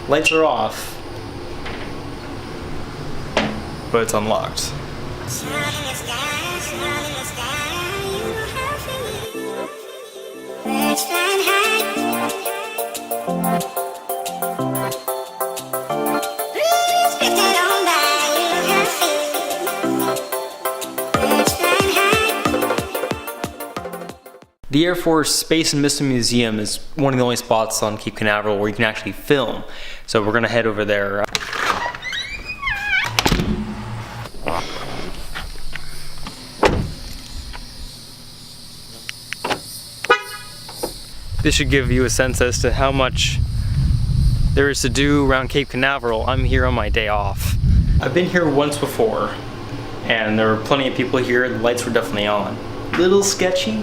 Lights are off, but it's unlocked. The Air Force Space and Missile Museum is one of the only spots on Cape Canaveral where you can actually film. So we're gonna head over there. This should give you a sense as to how much there is to do around Cape Canaveral. I'm here on my day off. I've been here once before, and there were plenty of people here. The lights were definitely on. Little sketchy.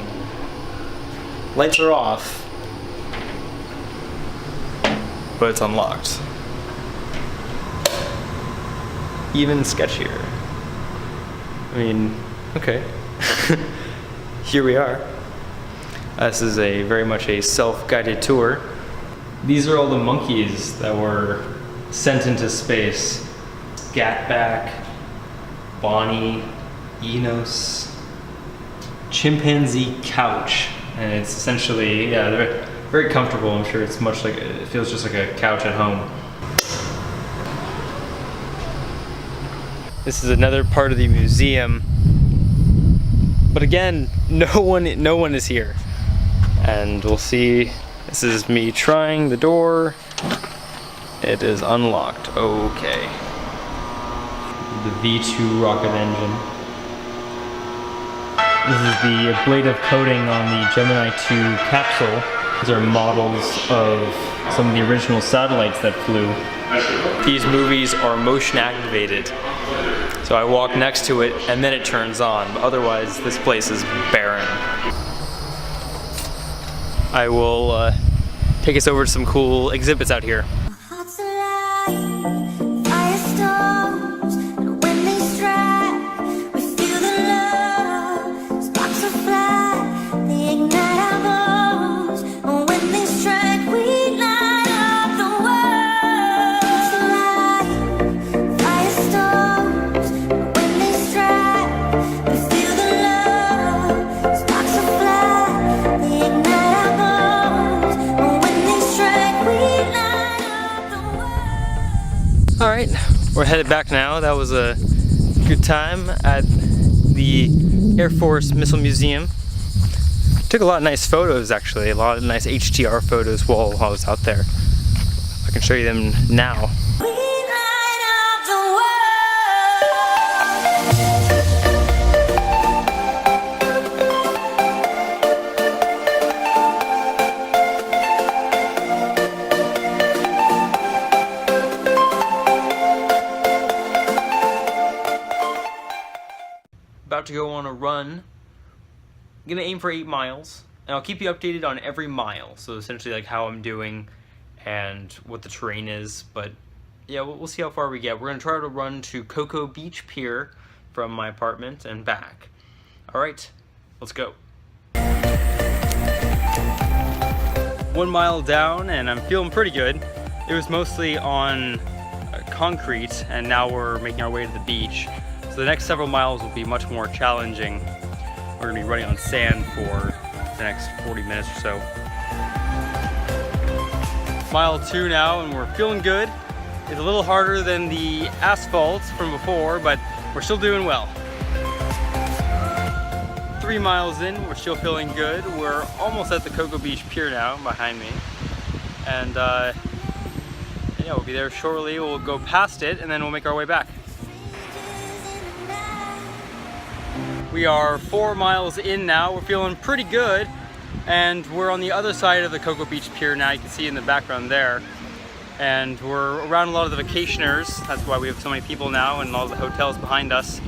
Lights are off, but it's unlocked. Even sketchier. I mean, okay. Here we are. This is very much a self-guided tour. These are all the monkeys that were sent into space. Gatback, Bonnie, Enos, chimpanzee couch. And it's essentially, yeah, they're very comfortable. I'm sure it's much like, it feels just like a couch at home. This is another part of the museum. But again, no one is here. And we'll see, this is me trying the door. It is unlocked, okay. The V2 rocket engine. This is the ablative coating on the Gemini 2 capsule. These are models of some of the original satellites that flew. These movies are motion activated. So I walk next to it and then it turns on. But otherwise, this place is barren. I will take us over to some cool exhibits out here. Alright, we're headed back now. That was a good time at the Air Force Missile Museum. Took a lot of nice photos actually, a lot of nice HDR photos while I was out there. I can show you them now. About to go on a run. I'm gonna aim for 8 miles, and I'll keep you updated on every mile. So essentially like how I'm doing and what the terrain is, but yeah, we'll see how far we get. We're gonna try to run to Cocoa Beach Pier from my apartment and back. All right, let's go. 1 mile down and I'm feeling pretty good. It was mostly on concrete and now we're making our way to the beach. So the next several miles will be much more challenging. We're gonna be running on sand for the next 40 minutes or so. Mile 2 now and we're feeling good. It's a little harder than the asphalt from before, but we're still doing well. 3 miles in, we're still feeling good. We're almost at the Cocoa Beach Pier now, behind me. And yeah, we'll be there shortly. We'll go past it and then we'll make our way back. We are 4 miles in now. We're feeling pretty good. And we're on the other side of the Cocoa Beach Pier now. You can see in the background there. And we're around a lot of the vacationers. That's why we have so many people now and all the hotels behind us.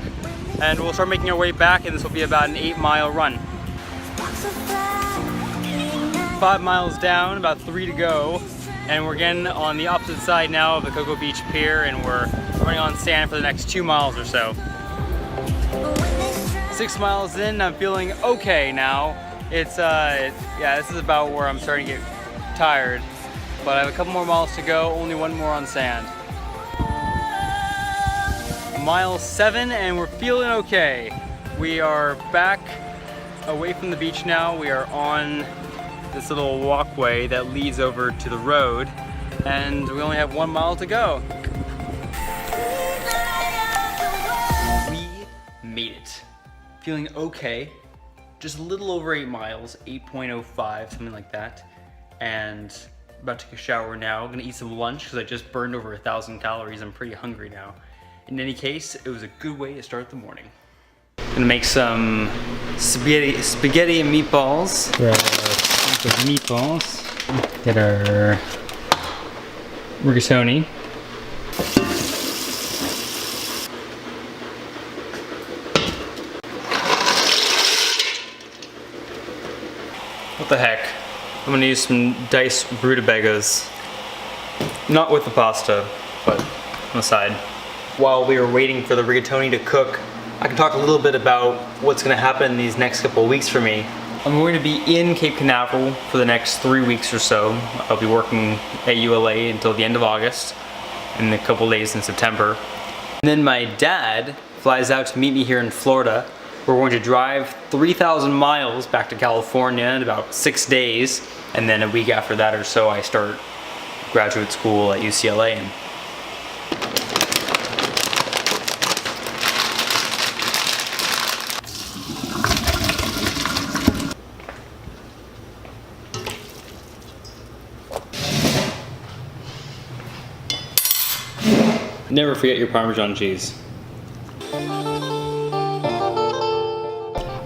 And we'll start making our way back and this will be about an 8-mile run. 5 miles down, about 3 to go. And we're again on the opposite side now of the Cocoa Beach Pier and we're running on sand for the next 2 miles or so. 6 miles in, I'm feeling okay now. It's, yeah, this is about where I'm starting to get tired. but I have a couple more miles to go, only one more on sand. Mile 7 and we're feeling okay. We are back away from the beach now. We are on this little walkway that leads over to the road and we only have 1 mile to go. We made it. Feeling okay. Just a little over 8 miles, 8.05, something like that. And about to take a shower now. I'm gonna eat some lunch because I just burned over 1,000 calories. I'm pretty hungry now. In any case, it was a good way to start the morning. Gonna make some spaghetti and meatballs. Get our rigatoni. What the heck? I'm gonna use some diced rutabagas. Not with the pasta, but on the side. While we were waiting for the rigatoni to cook, I can talk a little bit about what's gonna happen these next couple of weeks for me. I'm going to be in Cape Canaveral for the next 3 weeks or so. I'll be working at ULA until the end of August and a couple days in September. And then my dad flies out to meet me here in Florida. We're going to drive 3,000 miles back to California in about 6 days. And then a week after that or so, I start graduate school at UCLA. Never forget your Parmesan cheese. I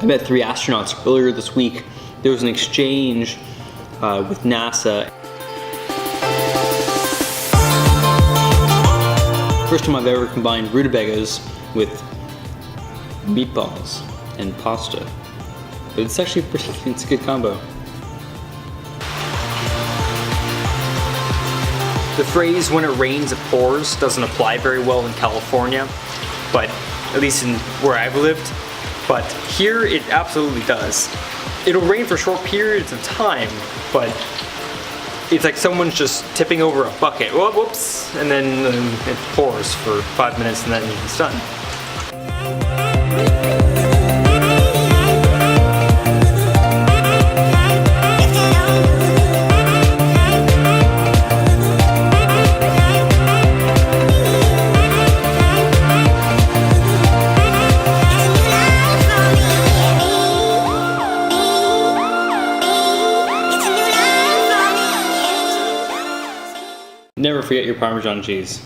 met 3 astronauts earlier this week. There was an exchange with NASA. First time I've ever combined rutabagas with meatballs and pasta. But it's actually it's a good combo. The phrase, when it rains, it pours, doesn't apply very well in California, but at least in where I've lived. But here it absolutely does. It'll rain for short periods of time, but it's like someone's just tipping over a bucket. Oh, whoops, and then it pours for 5 minutes and then it's done. Never forget your Parmesan cheese.